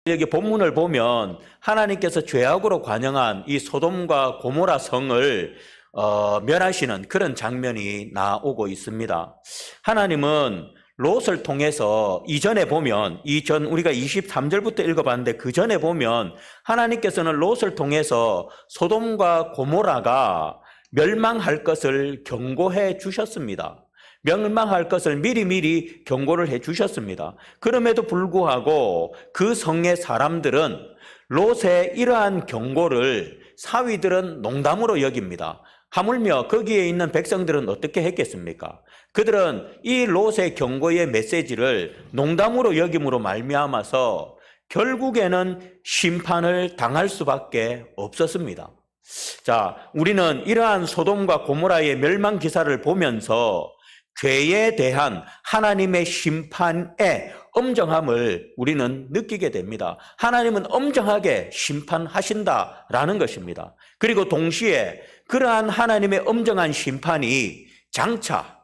여기 본문을 보면 하나님께서 죄악으로 관영한 이 소돔과 고모라 성을 멸하시는 그런 장면이 나오고 있습니다. 하나님은 롯을 통해서 이전에 보면 우리가 23절부터 읽어봤는데 그 전에 보면 하나님께서는 롯을 통해서 소돔과 고모라가 멸망할 것을 경고해 주셨습니다. 멸망할 것을 미리미리 경고를 해 주셨습니다. 그럼에도 불구하고 그 성의 사람들은 롯의 이러한 경고를 사위들은 농담으로 여깁니다. 하물며 거기에 있는 백성들은 어떻게 했겠습니까? 그들은 이 롯의 경고의 메시지를 농담으로 여김으로 말미암아서 결국에는 심판을 당할 수밖에 없었습니다. 자, 우리는 이러한 소돔과 고모라의 멸망 기사를 보면서 죄에 대한 하나님의 심판의 엄정함을 우리는 느끼게 됩니다. 하나님은 엄정하게 심판하신다라는 것입니다. 그리고 동시에 그러한 하나님의 엄정한 심판이 장차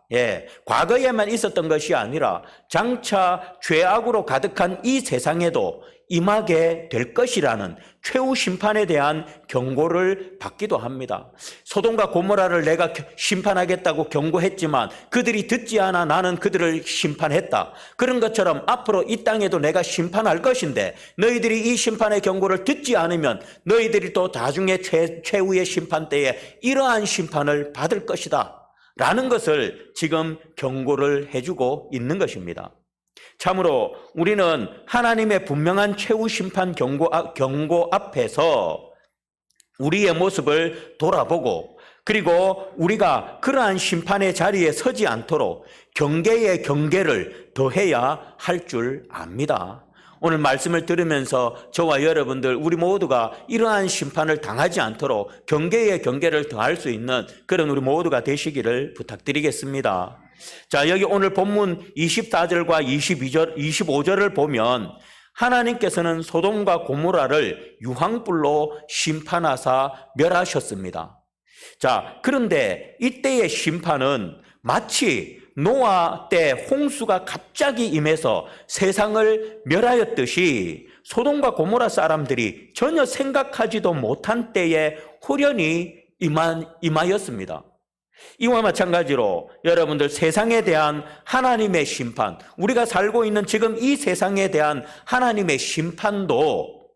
과거에만 있었던 것이 아니라 장차 죄악으로 가득한 이 세상에도 임하게 될 것이라는 최후 심판에 대한 경고를 받기도 합니다. 소돔과 고모라를 내가 심판하겠다고 경고했지만 그들이 듣지 않아 나는 그들을 심판했다. 그런 것처럼 앞으로 이 땅에도 내가 심판할 것인데 너희들이 이 심판의 경고를 듣지 않으면 너희들이 또 나중에 최후의 심판 때에 이러한 심판을 받을 것이다 라는 것을 지금 경고를 해주고 있는 것입니다. 참으로 우리는 하나님의 분명한 최후 심판 경고 앞에서 우리의 모습을 돌아보고 그리고 우리가 그러한 심판의 자리에 서지 않도록 경계에 경계를 더해야 할 줄 압니다. 오늘 말씀을 들으면서 저와 여러분들 우리 모두가 이러한 심판을 당하지 않도록 경계에 경계를 더할 수 있는 그런 우리 모두가 되시기를 부탁드리겠습니다. 자, 여기 오늘 본문 24절과 25절을 보면 하나님께서는 소돔과 고모라를 유황불로 심판하사 멸하셨습니다. 자, 그런데 이때의 심판은 마치 노아 때 홍수가 갑자기 임해서 세상을 멸하였듯이 소돔과 고모라 사람들이 전혀 생각하지도 못한 때에 호련히 임하였습니다. 이와 마찬가지로 여러분들 세상에 대한 하나님의 심판, 우리가 살고 있는 지금 이 세상에 대한 하나님의 심판도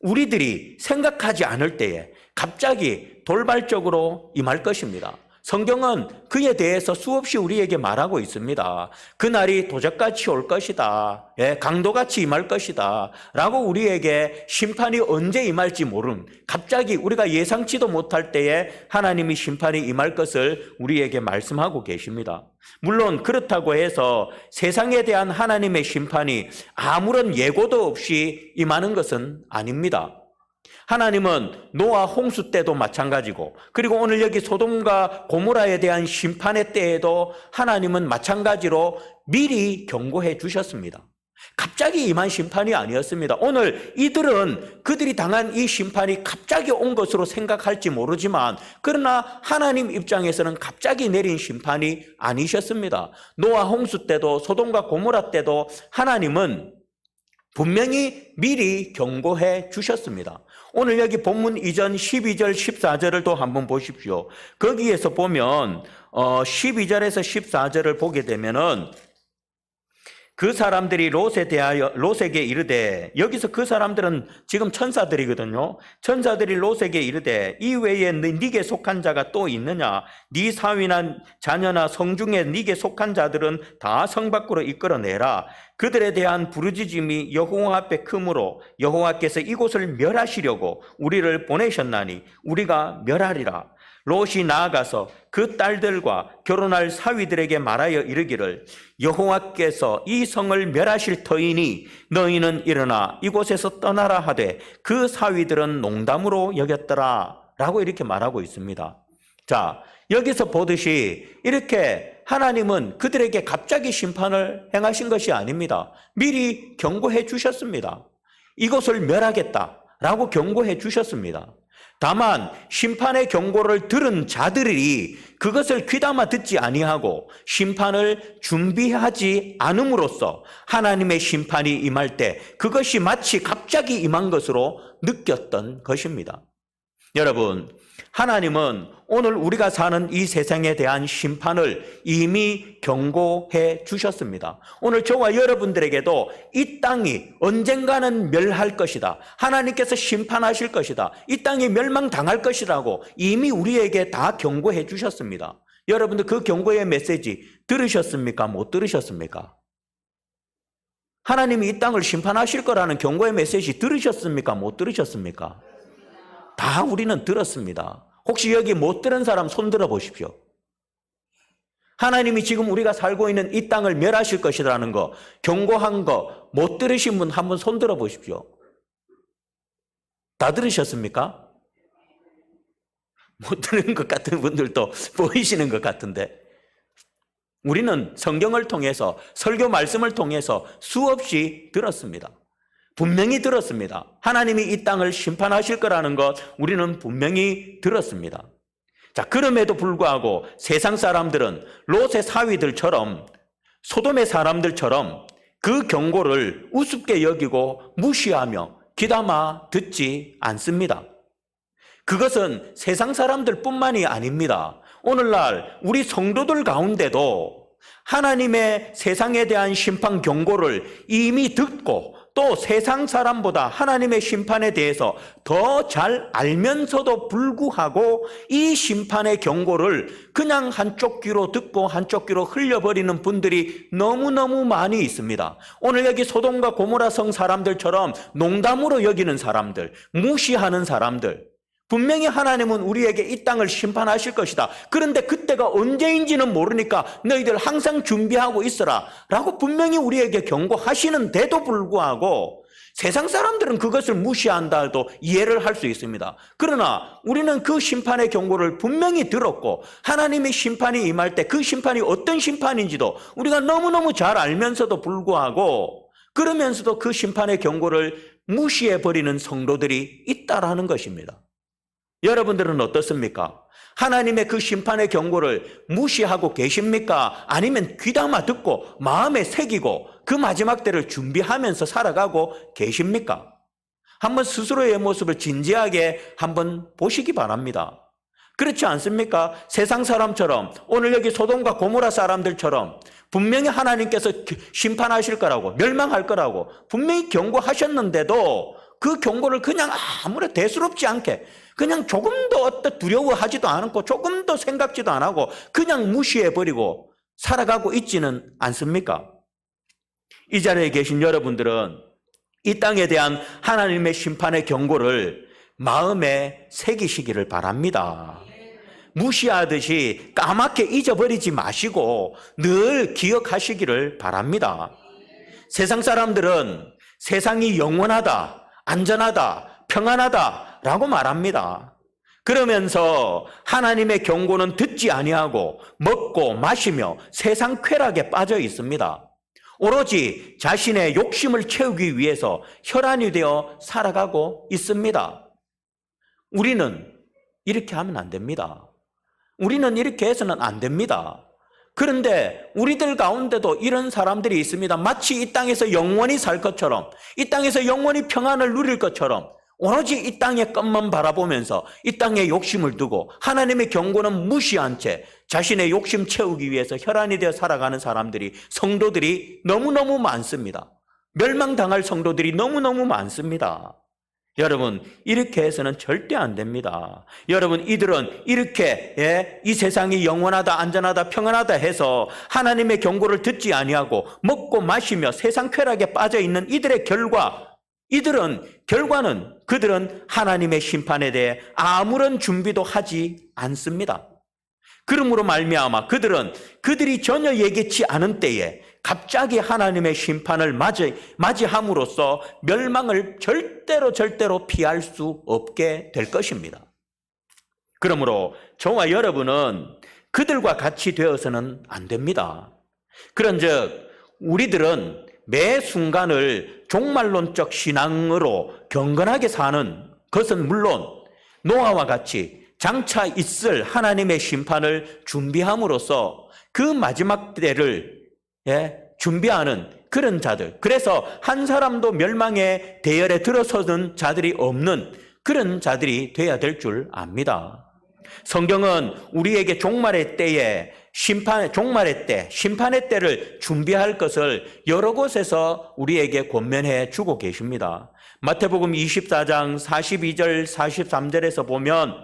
우리들이 생각하지 않을 때에 갑자기 돌발적으로 임할 것입니다. 성경은 그에 대해서 수없이 우리에게 말하고 있습니다. 그날이 도적같이 올 것이다. 강도같이 임할 것이다. 라고 우리에게 심판이 언제 임할지 모르는 갑자기 우리가 예상치도 못할 때에 하나님이 심판이 임할 것을 우리에게 말씀하고 계십니다. 물론 그렇다고 해서 세상에 대한 하나님의 심판이 아무런 예고도 없이 임하는 것은 아닙니다. 하나님은 노아 홍수 때도 마찬가지고 그리고 오늘 여기 소돔과 고모라에 대한 심판의 때에도 하나님은 마찬가지로 미리 경고해 주셨습니다. 갑자기 임한 심판이 아니었습니다. 오늘 이들은 그들이 당한 이 심판이 갑자기 온 것으로 생각할지 모르지만 그러나 하나님 입장에서는 갑자기 내린 심판이 아니셨습니다. 노아 홍수 때도 소돔과 고모라 때도 하나님은 분명히 미리 경고해 주셨습니다. 오늘 여기 본문 이전 12절 14절을 또 한번 보십시오. 거기에서 보면 12절에서 14절을 보게 되면은 그 사람들이 롯에게 이르되, 여기서 그 사람들은 지금 천사들이거든요. 천사들이 롯에게 이르되 이 외에 네게 속한 자가 또 있느냐? 네 사위나 자녀나 성중에 네게 속한 자들은 다 성 밖으로 이끌어내라. 그들에 대한 부르짖음이 여호와 앞에 크므로 여호와께서 이곳을 멸하시려고 우리를 보내셨나니 우리가 멸하리라. 롯이 나아가서 그 딸들과 결혼할 사위들에게 말하여 이르기를 여호와께서 이 성을 멸하실 터이니 너희는 일어나 이곳에서 떠나라 하되 그 사위들은 농담으로 여겼더라 라고 이렇게 말하고 있습니다. 자, 여기서 보듯이 이렇게 하나님은 그들에게 갑자기 심판을 행하신 것이 아닙니다. 미리 경고해 주셨습니다. 이곳을 멸하겠다라고 경고해 주셨습니다. 다만 심판의 경고를 들은 자들이 그것을 귀담아 듣지 아니하고 심판을 준비하지 않음으로써 하나님의 심판이 임할 때 그것이 마치 갑자기 임한 것으로 느꼈던 것입니다. 여러분, 하나님은 오늘 우리가 사는 이 세상에 대한 심판을 이미 경고해 주셨습니다. 오늘 저와 여러분들에게도 이 땅이 언젠가는 멸할 것이다. 하나님께서 심판하실 것이다. 이 땅이 멸망당할 것이라고 이미 우리에게 다 경고해 주셨습니다. 여러분들 그 경고의 메시지 들으셨습니까? 못 들으셨습니까? 하나님이 이 땅을 심판하실 거라는 경고의 메시지 들으셨습니까? 못 들으셨습니까? 다 우리는 들었습니다. 혹시 여기 못 들은 사람 손 들어 보십시오. 하나님이 지금 우리가 살고 있는 이 땅을 멸하실 것이라는 거, 경고한 거 못 들으신 분 한번 손 들어 보십시오. 다 들으셨습니까? 못 들은 것 같은 분들도 보이시는 것 같은데, 우리는 성경을 통해서, 설교 말씀을 통해서 수없이 들었습니다. 분명히 들었습니다. 하나님이 이 땅을 심판하실 거라는 것 우리는 분명히 들었습니다. 자, 그럼에도 불구하고 세상 사람들은 롯의 사위들처럼, 소돔의 사람들처럼 그 경고를 우습게 여기고 무시하며 귀담아 듣지 않습니다. 그것은 세상 사람들뿐만이 아닙니다. 오늘날 우리 성도들 가운데도 하나님의 세상에 대한 심판 경고를 이미 듣고 또 세상 사람보다 하나님의 심판에 대해서 더 잘 알면서도 불구하고 이 심판의 경고를 그냥 한쪽 귀로 듣고 한쪽 귀로 흘려버리는 분들이 너무너무 많이 있습니다. 오늘 여기 소돔과 고모라 성 사람들처럼 농담으로 여기는 사람들, 무시하는 사람들, 분명히 하나님은 우리에게 이 땅을 심판하실 것이다. 그런데 그때가 언제인지는 모르니까 너희들 항상 준비하고 있어라 라고 분명히 우리에게 경고하시는데도 불구하고 세상 사람들은 그것을 무시한다 해도 이해를 할 수 있습니다. 그러나 우리는 그 심판의 경고를 분명히 들었고 하나님의 심판이 임할 때 그 심판이 어떤 심판인지도 우리가 너무너무 잘 알면서도 불구하고 그러면서도 그 심판의 경고를 무시해버리는 성도들이 있다라는 것입니다. 여러분들은 어떻습니까? 하나님의 그 심판의 경고를 무시하고 계십니까? 아니면 귀담아 듣고 마음에 새기고 그 마지막 때를 준비하면서 살아가고 계십니까? 한번 스스로의 모습을 진지하게 한번 보시기 바랍니다. 그렇지 않습니까? 세상 사람처럼 오늘 여기 소돔과 고모라 사람들처럼 분명히 하나님께서 심판하실 거라고, 멸망할 거라고 분명히 경고하셨는데도 그 경고를 그냥 아무런 대수롭지 않게 그냥 조금도 어떤 두려워하지도 않고 조금도 생각지도 안 하고 그냥 무시해버리고 살아가고 있지는 않습니까? 이 자리에 계신 여러분들은 이 땅에 대한 하나님의 심판의 경고를 마음에 새기시기를 바랍니다. 무시하듯이 까맣게 잊어버리지 마시고 늘 기억하시기를 바랍니다. 세상 사람들은 세상이 영원하다, 안전하다, 평안하다라고 말합니다. 그러면서 하나님의 경고는 듣지 아니하고 먹고 마시며 세상 쾌락에 빠져 있습니다. 오로지 자신의 욕심을 채우기 위해서 혈안이 되어 살아가고 있습니다. 우리는 이렇게 하면 안 됩니다. 우리는 이렇게 해서는 안 됩니다. 그런데 우리들 가운데도 이런 사람들이 있습니다. 마치 이 땅에서 영원히 살 것처럼, 이 땅에서 영원히 평안을 누릴 것처럼 오로지 이 땅의 것만 바라보면서 이 땅에 욕심을 두고 하나님의 경고는 무시한 채 자신의 욕심 채우기 위해서 혈안이 되어 살아가는 사람들이, 성도들이 너무너무 많습니다. 멸망당할 성도들이 너무너무 많습니다. 여러분, 이렇게 해서는 절대 안 됩니다. 여러분, 이들은 이렇게 이 세상이 영원하다, 안전하다, 평안하다 해서 하나님의 경고를 듣지 아니하고 먹고 마시며 세상 쾌락에 빠져 있는 이들의 결과는 그들은 하나님의 심판에 대해 아무런 준비도 하지 않습니다. 그러므로 말미암아 그들이 전혀 예기치 않은 때에 갑자기 하나님의 심판을 맞이함으로써 멸망을 절대로 피할 수 없게 될 것입니다. 그러므로 저와 여러분은 그들과 같이 되어서는 안 됩니다. 그런즉 우리들은 매 순간을 종말론적 신앙으로 경건하게 사는 것은 물론 노아와 같이 장차 있을 하나님의 심판을 준비함으로써 그 마지막 때를 준비하는 그런 자들, 그래서 한 사람도 멸망의 대열에 들어서는 자들이 없는 그런 자들이 돼야 될 줄 압니다. 성경은 우리에게 종말의 때에 종말의 때, 심판의 때를 준비할 것을 여러 곳에서 우리에게 권면해 주고 계십니다. 마태복음 24장 42절 43절에서 보면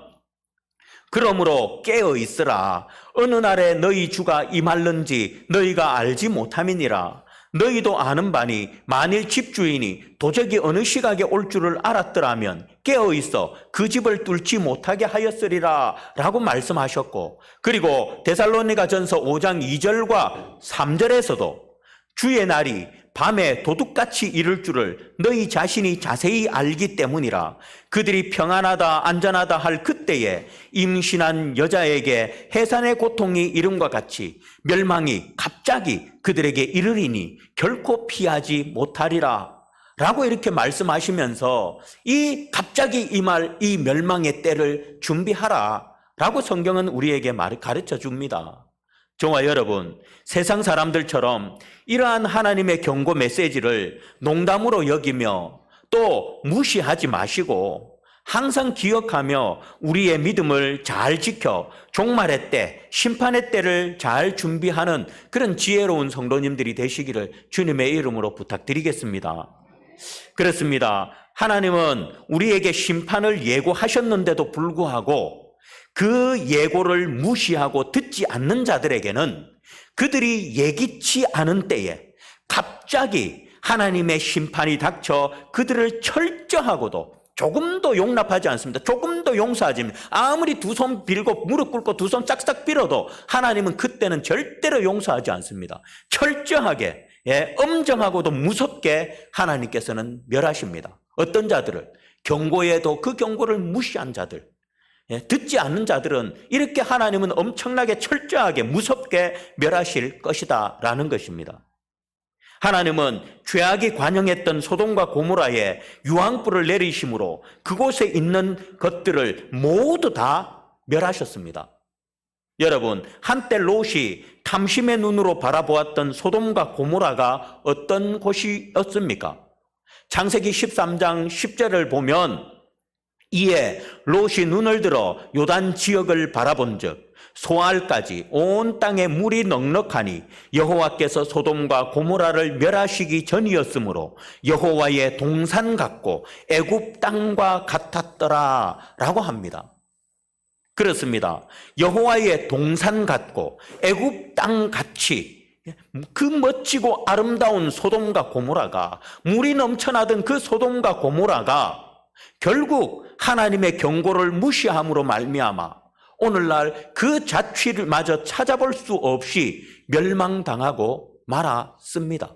그러므로 깨어 있으라. 어느 날에 너희 주가 임할는지 너희가 알지 못함이니라. 너희도 아는 바니 만일 집주인이 도적이 어느 시각에 올 줄을 알았더라면 깨어 있어 그 집을 뚫지 못하게 하였으리라 라고 말씀하셨고, 그리고 데살로니가전서 5장 2절과 3절에서도 주의 날이 밤에 도둑같이 이를 줄을 너희 자신이 자세히 알기 때문이라. 그들이 평안하다 안전하다 할 그때에 임신한 여자에게 해산의 고통이 이름과 같이 멸망이 갑자기 그들에게 이르리니 결코 피하지 못하리라 라고 이렇게 말씀하시면서 이 갑자기 임할 이 멸망의 때를 준비하라 라고 성경은 우리에게 가르쳐 줍니다. 저와 여러분, 세상 사람들처럼 이러한 하나님의 경고 메시지를 농담으로 여기며 또 무시하지 마시고 항상 기억하며 우리의 믿음을 잘 지켜 종말의 때, 심판의 때를 잘 준비하는 그런 지혜로운 성도님들이 되시기를 주님의 이름으로 부탁드리겠습니다. 그렇습니다. 하나님은 우리에게 심판을 예고하셨는데도 불구하고 그 예고를 무시하고 듣지 않는 자들에게는 그들이 예기치 않은 때에 갑자기 하나님의 심판이 닥쳐 그들을 철저하고도 조금도 용납하지 않습니다. 조금도 용서하지 않습니다. 아무리 두 손 빌고 무릎 꿇고 두 손 짝짝 빌어도 하나님은 그때는 절대로 용서하지 않습니다. 철저하게, 엄정하고도 무섭게 하나님께서는 멸하십니다. 어떤 자들을, 경고에도 그 경고를 무시한 자들, 듣지 않는 자들은 이렇게 하나님은 엄청나게 철저하게 무섭게 멸하실 것이다 라는 것입니다. 하나님은 죄악이 관영했던 소돔과 고모라에 유황불을 내리심으로 그곳에 있는 것들을 모두 다 멸하셨습니다. 여러분, 한때 롯이 탐심의 눈으로 바라보았던 소돔과 고모라가 어떤 곳이었습니까? 창세기 13장 10절을 보면 이에 롯이 눈을 들어 요단 지역을 바라본즉 소알까지 온 땅에 물이 넉넉하니 여호와께서 소돔과 고모라를 멸하시기 전이었으므로 여호와의 동산 같고 애굽 땅과 같았더라 라고 합니다. 그렇습니다. 여호와의 동산 같고 애굽 땅 같이 그 멋지고 아름다운 소돔과 고모라가, 물이 넘쳐나던 그 소돔과 고모라가 결국 하나님의 경고를 무시함으로 말미암아 오늘날 그 자취를 마저 찾아볼 수 없이 멸망당하고 말았습니다.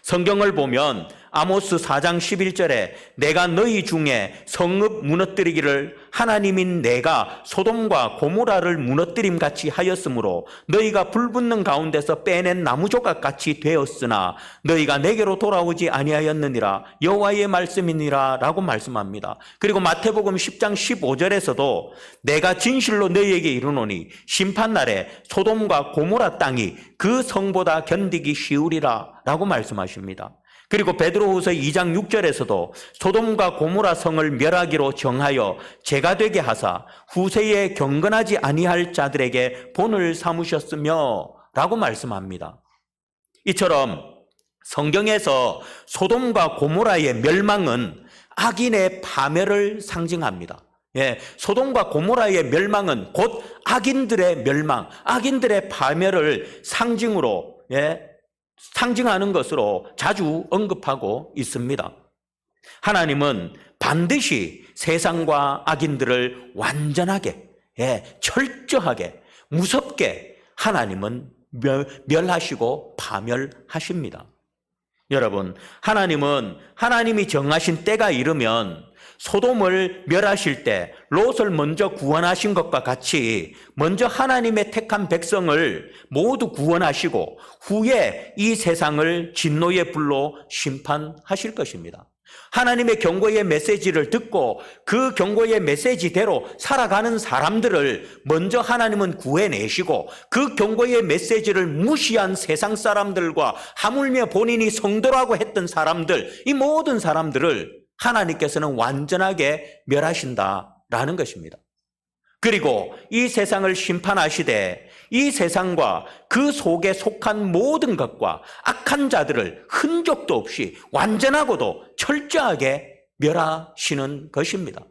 성경을 보면 아모스 4장 11절에 내가 너희 중에 성읍 무너뜨리기를 하나님인 내가 소돔과 고모라를 무너뜨림 같이 하였으므로 너희가 불붙는 가운데서 빼낸 나무 조각 같이 되었으나 너희가 내게로 돌아오지 아니하였느니라 여호와의 말씀이니라 라고 말씀합니다. 그리고 마태복음 10장 15절에서도 내가 진실로 너희에게 이르노니 심판날에 소돔과 고모라 땅이 그 성보다 견디기 쉬우리라 라고 말씀하십니다. 그리고 베드로후서 2장 6절에서도 소돔과 고모라 성을 멸하기로 정하여 죄가 되게 하사 후세에 경건하지 아니할 자들에게 본을 삼으셨으며 라고 말씀합니다. 이처럼 성경에서 소돔과 고모라의 멸망은 악인의 파멸을 상징합니다. 소돔과 고모라의 멸망은 곧 악인들의 멸망, 악인들의 파멸을 상징하는 것으로 자주 언급하고 있습니다. 하나님은 반드시 세상과 악인들을 완전하게, 철저하게, 무섭게 하나님은 멸하시고 파멸하십니다. 여러분, 하나님은 하나님이 정하신 때가 이르면 소돔을 멸하실 때 롯을 먼저 구원하신 것과 같이 먼저 하나님의 택한 백성을 모두 구원하시고 후에 이 세상을 진노의 불로 심판하실 것입니다. 하나님의 경고의 메시지를 듣고 그 경고의 메시지대로 살아가는 사람들을 먼저 하나님은 구해내시고, 그 경고의 메시지를 무시한 세상 사람들과 하물며 본인이 성도라고 했던 사람들, 이 모든 사람들을 하나님께서는 완전하게 멸하신다라는 것입니다. 그리고 이 세상을 심판하시되 이 세상과 그 속에 속한 모든 것과 악한 자들을 흔적도 없이 완전하고도 철저하게 멸하시는 것입니다.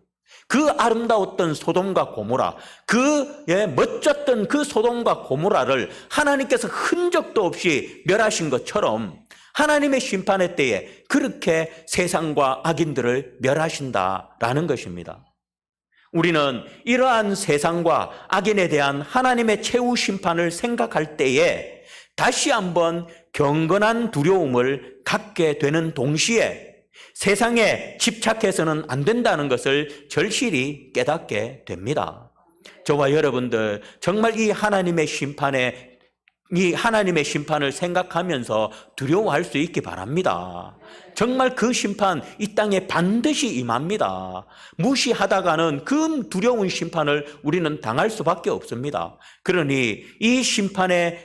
그 아름다웠던 소돔과 고모라, 그 멋졌던 그 소돔과 고모라를 하나님께서 흔적도 없이 멸하신 것처럼 하나님의 심판의 때에 그렇게 세상과 악인들을 멸하신다라는 것입니다. 우리는 이러한 세상과 악인에 대한 하나님의 최후 심판을 생각할 때에 다시 한번 경건한 두려움을 갖게 되는 동시에 세상에 집착해서는 안 된다는 것을 절실히 깨닫게 됩니다. 저와 여러분들 정말 이 하나님의 심판을 생각하면서 두려워할 수 있기 바랍니다. 정말 그 심판 이 땅에 반드시 임합니다. 무시하다가는 그 두려운 심판을 우리는 당할 수밖에 없습니다. 그러니 이 심판을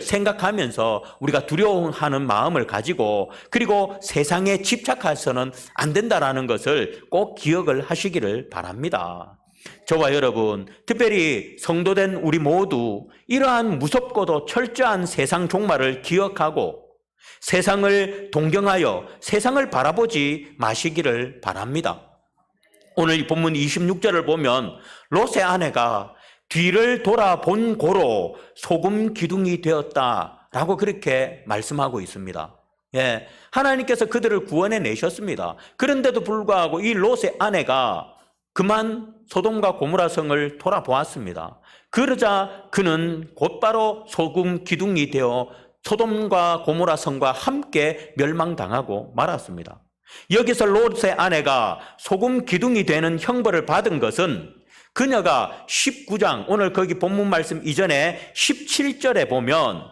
생각하면서 우리가 두려워하는 마음을 가지고, 그리고 세상에 집착해서는 안 된다라는 것을 꼭 기억을 하시기를 바랍니다. 저와 여러분, 특별히 성도된 우리 모두 이러한 무섭고도 철저한 세상 종말을 기억하고 세상을 동경하여 세상을 바라보지 마시기를 바랍니다. 오늘 이 본문 26절을 보면 롯의 아내가 뒤를 돌아본 고로 소금 기둥이 되었다라고 그렇게 말씀하고 있습니다. 예, 하나님께서 그들을 구원해 내셨습니다. 그런데도 불구하고 이 롯의 아내가 그만 소돔과 고모라 성을 돌아보았습니다. 그러자 그는 곧바로 소금 기둥이 되어 소돔과 고모라 성과 함께 멸망당하고 말았습니다. 여기서 롯의 아내가 소금 기둥이 되는 형벌을 받은 것은 그녀가 19장, 오늘 거기 본문 말씀 이전에 17절에 보면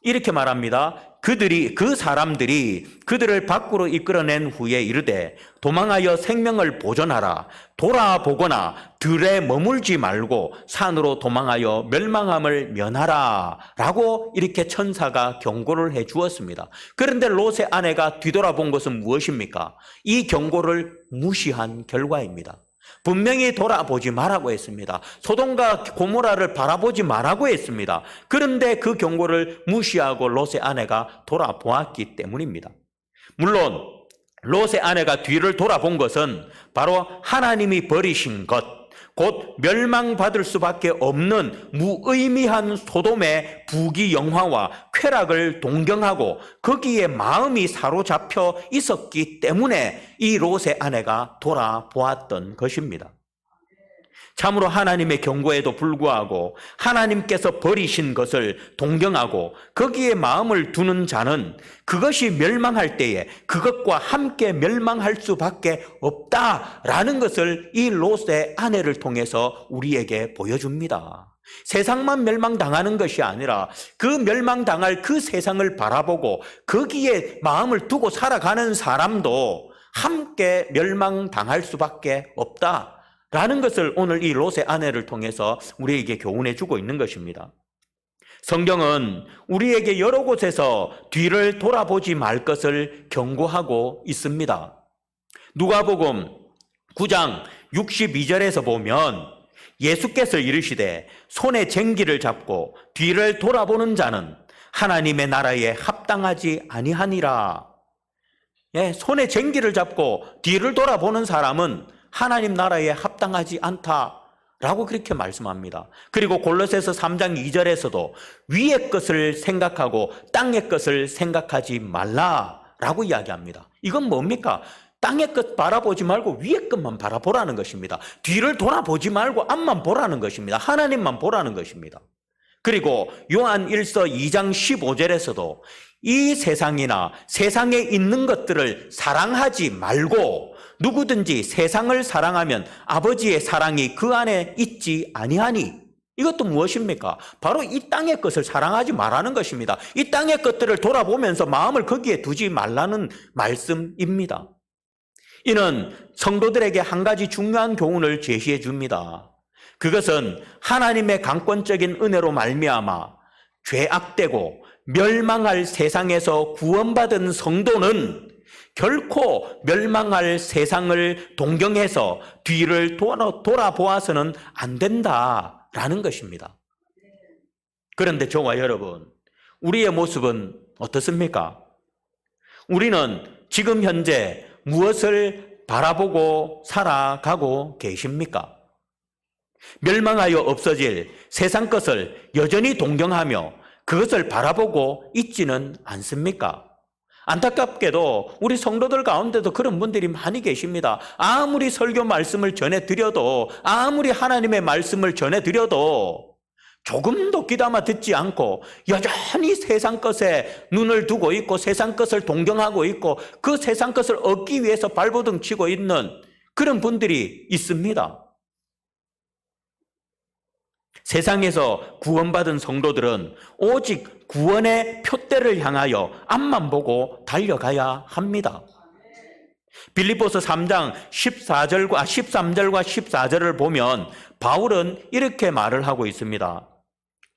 이렇게 말합니다. 그 사람들이 그들을 밖으로 이끌어낸 후에 이르되 도망하여 생명을 보존하라. 돌아보거나 들에 머물지 말고 산으로 도망하여 멸망함을 면하라. 라고 이렇게 천사가 경고를 해 주었습니다. 그런데 롯의 아내가 뒤돌아본 것은 무엇입니까? 이 경고를 무시한 결과입니다. 분명히 돌아보지 말라고 했습니다. 소돔과 고모라를 바라보지 말라고 했습니다. 그런데 그 경고를 무시하고 롯의 아내가 돌아보았기 때문입니다. 물론 롯의 아내가 뒤를 돌아본 것은 바로 하나님이 버리신 것, 곧 멸망받을 수밖에 없는 무의미한 소돔의 부귀영화와 쾌락을 동경하고 거기에 마음이 사로잡혀 있었기 때문에 이 롯의 아내가 돌아보았던 것입니다. 참으로 하나님의 경고에도 불구하고 하나님께서 버리신 것을 동경하고 거기에 마음을 두는 자는 그것이 멸망할 때에 그것과 함께 멸망할 수밖에 없다라는 것을 이 롯의 아내를 통해서 우리에게 보여줍니다. 세상만 멸망당하는 것이 아니라 그 멸망당할 그 세상을 바라보고 거기에 마음을 두고 살아가는 사람도 함께 멸망당할 수밖에 없다 라는 것을 오늘 이 롯의 아내를 통해서 우리에게 교훈해 주고 있는 것입니다. 성경은 우리에게 여러 곳에서 뒤를 돌아보지 말 것을 경고하고 있습니다. 누가복음 9장 62절에서 보면 예수께서 이르시되 손에 쟁기를 잡고 뒤를 돌아보는 자는 하나님의 나라에 합당하지 아니하니라. 예, 손에 쟁기를 잡고 뒤를 돌아보는 사람은 하나님 나라에 합당하지 않다라고 그렇게 말씀합니다. 그리고 골로새서 3장 2절에서도 위의 것을 생각하고 땅의 것을 생각하지 말라라고 이야기합니다. 이건 뭡니까? 땅의 것 바라보지 말고 위의 것만 바라보라는 것입니다. 뒤를 돌아보지 말고 앞만 보라는 것입니다. 하나님만 보라는 것입니다. 그리고 요한 1서 2장 15절에서도 이 세상이나 세상에 있는 것들을 사랑하지 말고 누구든지 세상을 사랑하면 아버지의 사랑이 그 안에 있지 아니하니 이것도 무엇입니까? 바로 이 땅의 것을 사랑하지 말라는 것입니다. 이 땅의 것들을 돌아보면서 마음을 거기에 두지 말라는 말씀입니다. 이는 성도들에게 한 가지 중요한 교훈을 제시해 줍니다. 그것은 하나님의 강권적인 은혜로 말미암아 죄악되고 멸망할 세상에서 구원받은 성도는 결코 멸망할 세상을 동경해서 뒤를 돌아보아서는 안 된다라는 것입니다. 그런데 저와 여러분, 우리의 모습은 어떻습니까? 우리는 지금 현재 무엇을 바라보고 살아가고 계십니까? 멸망하여 없어질 세상 것을 여전히 동경하며 그것을 바라보고 있지는 않습니까? 안타깝게도 우리 성도들 가운데도 그런 분들이 많이 계십니다. 아무리 설교 말씀을 전해드려도, 아무리 하나님의 말씀을 전해드려도 조금도 귀담아 듣지 않고 여전히 세상 것에 눈을 두고 있고 세상 것을 동경하고 있고 그 세상 것을 얻기 위해서 발버둥 치고 있는 그런 분들이 있습니다. 세상에서 구원받은 성도들은 오직 구원의 표대를 향하여 앞만 보고 달려가야 합니다. 빌립보서 3장 13절과 14절을 보면 바울은 이렇게 말을 하고 있습니다.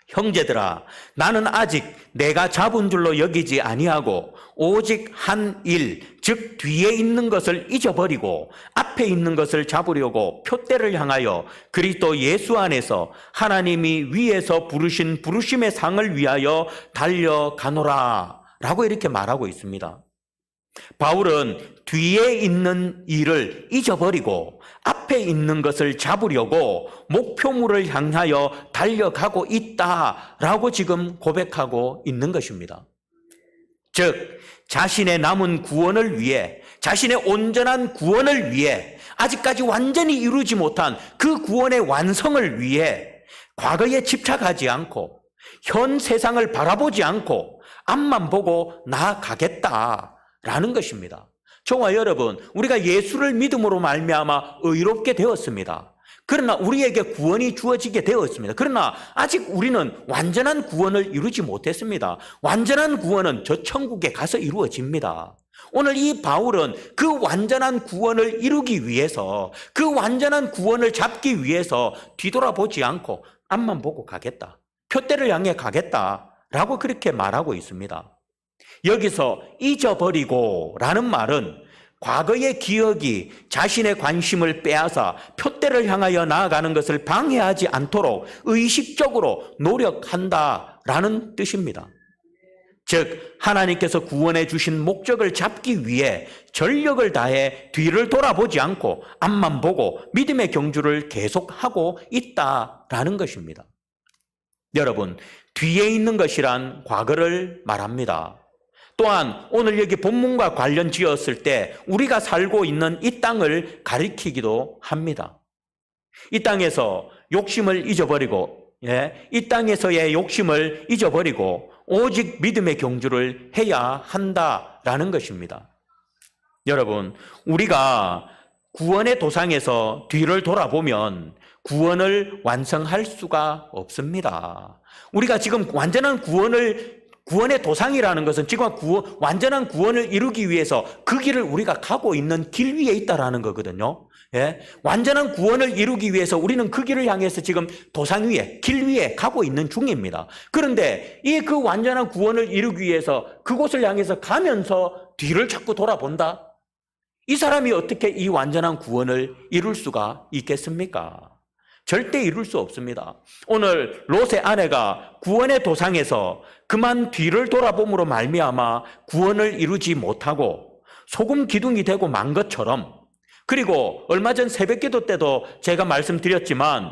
형제들아, 나는 아직 내가 잡은 줄로 여기지 아니하고 오직 한 일, 즉 뒤에 있는 것을 잊어버리고 앞에 있는 것을 잡으려고 표대를 향하여 그리스도 예수 안에서 하나님이 위에서 부르신 부르심의 상을 위하여 달려가노라 라고 이렇게 말하고 있습니다. 바울은 뒤에 있는 일을 잊어버리고 앞에 있는 것을 잡으려고 목표물을 향하여 달려가고 있다라고 지금 고백하고 있는 것입니다. 즉 자신의 남은 구원을 위해, 자신의 온전한 구원을 위해, 아직까지 완전히 이루지 못한 그 구원의 완성을 위해 과거에 집착하지 않고 현 세상을 바라보지 않고 앞만 보고 나아가겠다라는 것입니다. 저와 여러분, 우리가 예수를 믿음으로 말미암아 의롭게 되었습니다. 그러나 우리에게 구원이 주어지게 되었습니다. 그러나 아직 우리는 완전한 구원을 이루지 못했습니다. 완전한 구원은 저 천국에 가서 이루어집니다. 오늘 이 바울은 그 완전한 구원을 이루기 위해서, 그 완전한 구원을 잡기 위해서 뒤돌아보지 않고 앞만 보고 가겠다, 표대를 향해 가겠다라고 그렇게 말하고 있습니다. 여기서 잊어버리고 라는 말은 과거의 기억이 자신의 관심을 빼앗아 표대를 향하여 나아가는 것을 방해하지 않도록 의식적으로 노력한다라는 뜻입니다. 즉 하나님께서 구원해 주신 목적을 잡기 위해 전력을 다해 뒤를 돌아보지 않고 앞만 보고 믿음의 경주를 계속하고 있다라는 것입니다. 여러분, 뒤에 있는 것이란 과거를 말합니다. 또한 오늘 여기 본문과 관련 지었을 때 우리가 살고 있는 이 땅을 가리키기도 합니다. 이 땅에서 욕심을 잊어버리고, 이 땅에서의 욕심을 잊어버리고 오직 믿음의 경주를 해야 한다라는 것입니다. 여러분, 우리가 구원의 도상에서 뒤를 돌아보면 구원을 완성할 수가 없습니다. 우리가 지금 구원의 도상이라는 것은 지금 완전한 구원을 이루기 위해서 그 길을 우리가 가고 있는 길 위에 있다라는 거거든요. 완전한 구원을 이루기 위해서 우리는 그 길을 향해서 지금 도상 위에, 길 위에 가고 있는 중입니다. 그런데 이 그 완전한 구원을 이루기 위해서 그곳을 향해서 가면서 뒤를 자꾸 돌아본다? 이 사람이 어떻게 이 완전한 구원을 이룰 수가 있겠습니까? 절대 이룰 수 없습니다. 오늘 롯의 아내가 구원의 도상에서 그만 뒤를 돌아봄으로 말미암아 구원을 이루지 못하고 소금 기둥이 되고 만 것처럼, 그리고 얼마 전 새벽기도 때도 제가 말씀드렸지만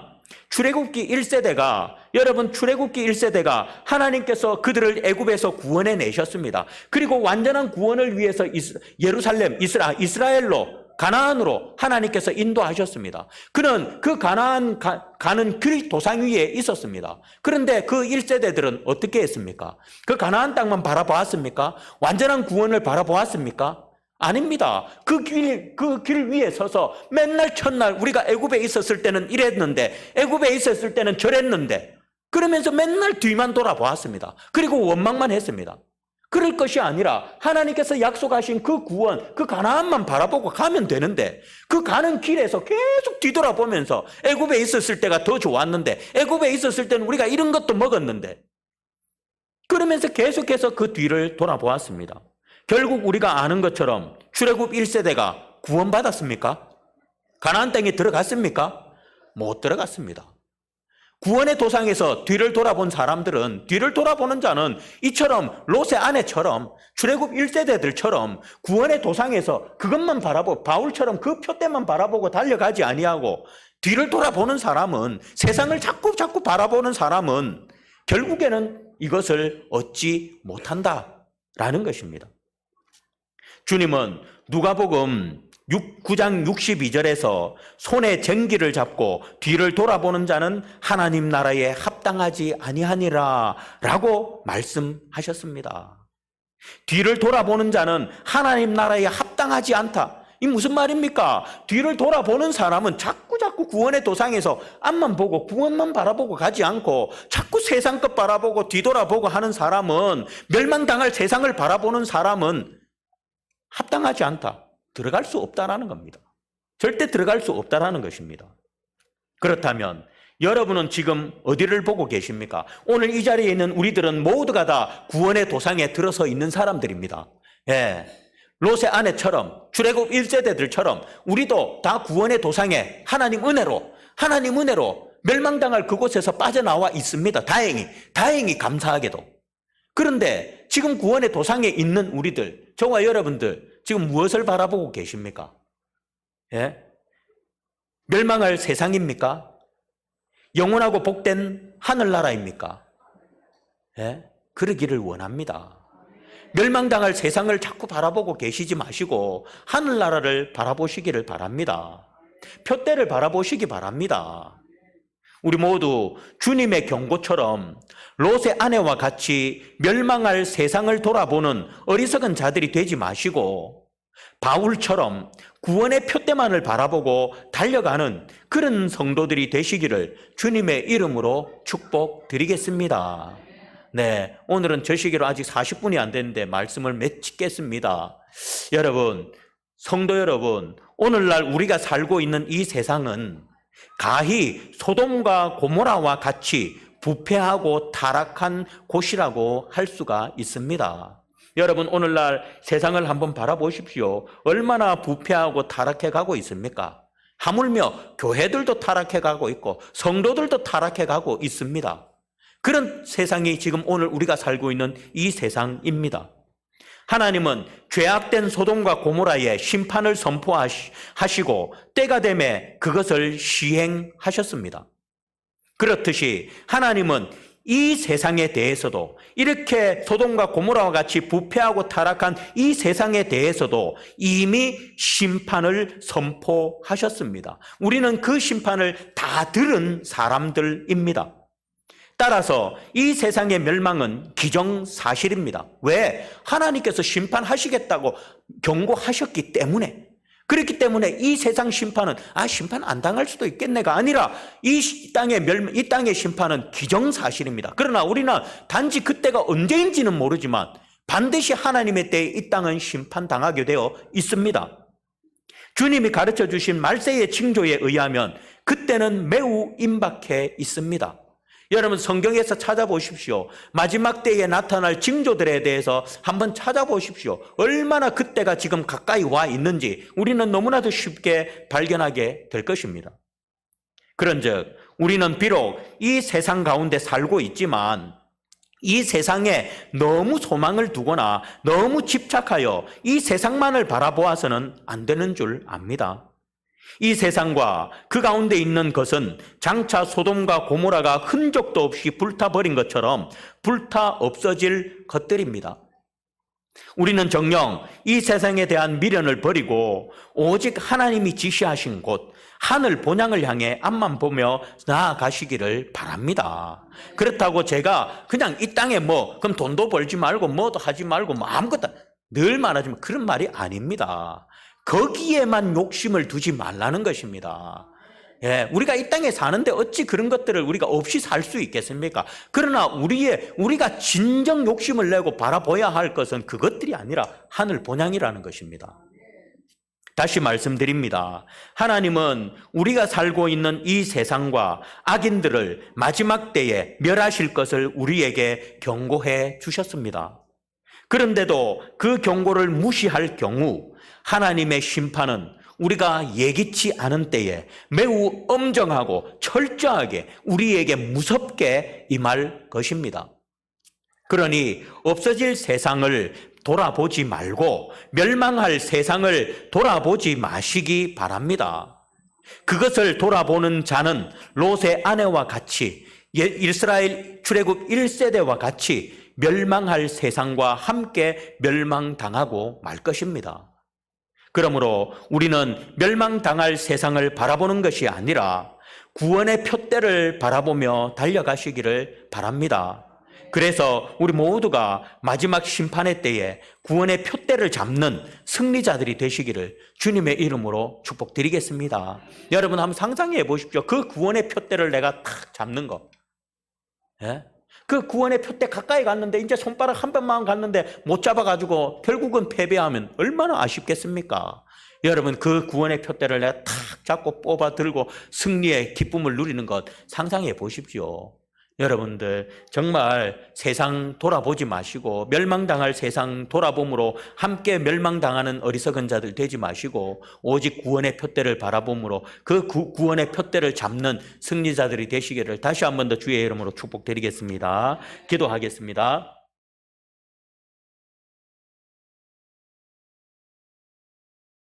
출애굽기 1세대가, 여러분 출애굽기 1세대가 하나님께서 그들을 애굽에서 구원해 내셨습니다. 그리고 완전한 구원을 위해서 예루살렘, 이스라엘로, 가나안으로 하나님께서 인도하셨습니다. 그는 그 가나안 가는 길 도상 위에 있었습니다. 그런데 그 1세대들은 어떻게 했습니까? 그 가나안 땅만 바라보았습니까? 완전한 구원을 바라보았습니까? 아닙니다. 그 길 위에 서서 맨날 첫날 우리가 애굽에 있었을 때는 이랬는데 애굽에 있었을 때는 저랬는데 그러면서 맨날 뒤만 돌아보았습니다. 그리고 원망만 했습니다. 그럴 것이 아니라 하나님께서 약속하신 그 구원, 그 가나안만 바라보고 가면 되는데 그 가는 길에서 계속 뒤돌아보면서 애굽에 있었을 때가 더 좋았는데 애굽에 있었을 때는 우리가 이런 것도 먹었는데 그러면서 계속해서 그 뒤를 돌아보았습니다. 결국 우리가 아는 것처럼 출애굽 1세대가 구원받았습니까? 가나안 땅에 들어갔습니까? 못 들어갔습니다. 구원의 도상에서 뒤를 돌아본 사람들은, 뒤를 돌아보는 자는 이처럼 롯의 아내처럼 출애굽 1세대들처럼 구원의 도상에서 그것만 바라보고 바울처럼 그 표대만 바라보고 달려가지 아니하고 뒤를 돌아보는 사람은, 세상을 자꾸 바라보는 사람은 결국에는 이것을 얻지 못한다라는 것입니다. 주님은 누가복음 9장 62절에서 손에 쟁기를 잡고 뒤를 돌아보는 자는 하나님 나라에 합당하지 아니하니라 라고 말씀하셨습니다. 뒤를 돌아보는 자는 하나님 나라에 합당하지 않다. 이 무슨 말입니까? 뒤를 돌아보는 사람은 자꾸 구원의 도상에서 앞만 보고 구원만 바라보고 가지 않고 자꾸 세상 것 바라보고 뒤돌아보고 하는 사람은, 멸망당할 세상을 바라보는 사람은 합당하지 않다. 들어갈 수 없다라는 겁니다. 절대 들어갈 수 없다라는 것입니다. 그렇다면 여러분은 지금 어디를 보고 계십니까? 오늘 이 자리에 있는 우리들은 모두가 다 구원의 도상에 들어서 있는 사람들입니다. 예. 롯의 아내처럼, 출애굽 1세대들처럼 우리도 다 구원의 도상에 하나님 은혜로 멸망당할 그곳에서 빠져나와 있습니다. 다행히 감사하게도. 그런데 지금 구원의 도상에 있는 우리들, 저와 여러분들 지금 무엇을 바라보고 계십니까? 예? 멸망할 세상입니까? 영원하고 복된 하늘나라입니까? 예? 그러기를 원합니다. 멸망당할 세상을 자꾸 바라보고 계시지 마시고 하늘나라를 바라보시기를 바랍니다. 표대를 바라보시기 바랍니다. 우리 모두 주님의 경고처럼 롯의 아내와 같이 멸망할 세상을 돌아보는 어리석은 자들이 되지 마시고 바울처럼 구원의 표대만을 바라보고 달려가는 그런 성도들이 되시기를 주님의 이름으로 축복드리겠습니다. 네, 오늘은 저 시기로 아직 40분이 안 됐는데 말씀을 맺겠습니다. 여러분, 성도 여러분, 오늘날 우리가 살고 있는 이 세상은 가히 소돔과 고모라와 같이 부패하고 타락한 곳이라고 할 수가 있습니다. 여러분, 오늘날 세상을 한번 바라보십시오. 얼마나 부패하고 타락해 가고 있습니까? 하물며 교회들도 타락해 가고 있고 성도들도 타락해 가고 있습니다. 그런 세상이 지금 오늘 우리가 살고 있는 이 세상입니다. 하나님은 죄악된 소돔과 고모라에 심판을 선포하시고 때가 되매 그것을 시행하셨습니다. 그렇듯이 하나님은 이 세상에 대해서도, 이렇게 소돔과 고모라와 같이 부패하고 타락한 이 세상에 대해서도 이미 심판을 선포하셨습니다. 우리는 그 심판을 다 들은 사람들입니다. 따라서 이 세상의 멸망은 기정사실입니다. 왜? 하나님께서 심판하시겠다고 경고하셨기 때문에. 그렇기 때문에 이 세상 심판은 심판 안 당할 수도 있겠네가 아니라 이 땅의 심판은 기정사실입니다. 그러나 우리는 단지 그때가 언제인지는 모르지만 반드시 하나님의 때에 이 땅은 심판당하게 되어 있습니다. 주님이 가르쳐 주신 말세의 징조에 의하면 그때는 매우 임박해 있습니다. 여러분, 성경에서 찾아보십시오. 마지막 때에 나타날 징조들에 대해서 한번 찾아보십시오. 얼마나 그때가 지금 가까이 와 있는지 우리는 너무나도 쉽게 발견하게 될 것입니다. 그런즉 우리는 비록 이 세상 가운데 살고 있지만 이 세상에 너무 소망을 두거나 너무 집착하여 이 세상만을 바라보아서는 안 되는 줄 압니다. 이 세상과 그 가운데 있는 것은 장차 소돔과 고모라가 흔적도 없이 불타버린 것처럼 불타 없어질 것들입니다. 우리는 정녕 이 세상에 대한 미련을 버리고 오직 하나님이 지시하신 곳, 하늘 본향을 향해 앞만 보며 나아가시기를 바랍니다. 그렇다고 제가 그냥 이 땅에 그럼 돈도 벌지 말고 뭐도 하지 말고 아무것도 늘 말하지만 그런 말이 아닙니다. 거기에만 욕심을 두지 말라는 것입니다. 예, 우리가 이 땅에 사는데 어찌 그런 것들을 우리가 없이 살 수 있겠습니까? 그러나 우리가 진정 욕심을 내고 바라봐야 할 것은 그것들이 아니라 하늘 본향이라는 것입니다. 다시 말씀드립니다. 하나님은 우리가 살고 있는 이 세상과 악인들을 마지막 때에 멸하실 것을 우리에게 경고해 주셨습니다. 그런데도 그 경고를 무시할 경우 하나님의 심판은 우리가 예기치 않은 때에 매우 엄정하고 철저하게 우리에게 무섭게 임할 것입니다. 그러니 없어질 세상을 돌아보지 말고 멸망할 세상을 돌아보지 마시기 바랍니다. 그것을 돌아보는 자는 롯의 아내와 같이 이스라엘 출애굽 1세대와 같이 멸망할 세상과 함께 멸망당하고 말 것입니다. 그러므로 우리는 멸망당할 세상을 바라보는 것이 아니라 구원의 푯대를 바라보며 달려가시기를 바랍니다. 그래서 우리 모두가 마지막 심판의 때에 구원의 푯대를 잡는 승리자들이 되시기를 주님의 이름으로 축복드리겠습니다. 여러분 한번 상상해 보십시오. 그 구원의 푯대를 내가 탁 잡는 거. 예? 그 구원의 푯대 가까이 갔는데 이제 손가락 한 번만 갔는데 못 잡아가지고 결국은 패배하면 얼마나 아쉽겠습니까? 여러분 그 구원의 푯대를 내가 탁 잡고 뽑아 들고 승리의 기쁨을 누리는 것 상상해 보십시오. 여러분들 정말 세상 돌아보지 마시고 멸망당할 세상 돌아봄으로 함께 멸망당하는 어리석은 자들 되지 마시고 오직 구원의 푯대를 바라봄으로 그 구원의 푯대를 잡는 승리자들이 되시기를 다시 한 번 더 주의 이름으로 축복드리겠습니다. 기도하겠습니다.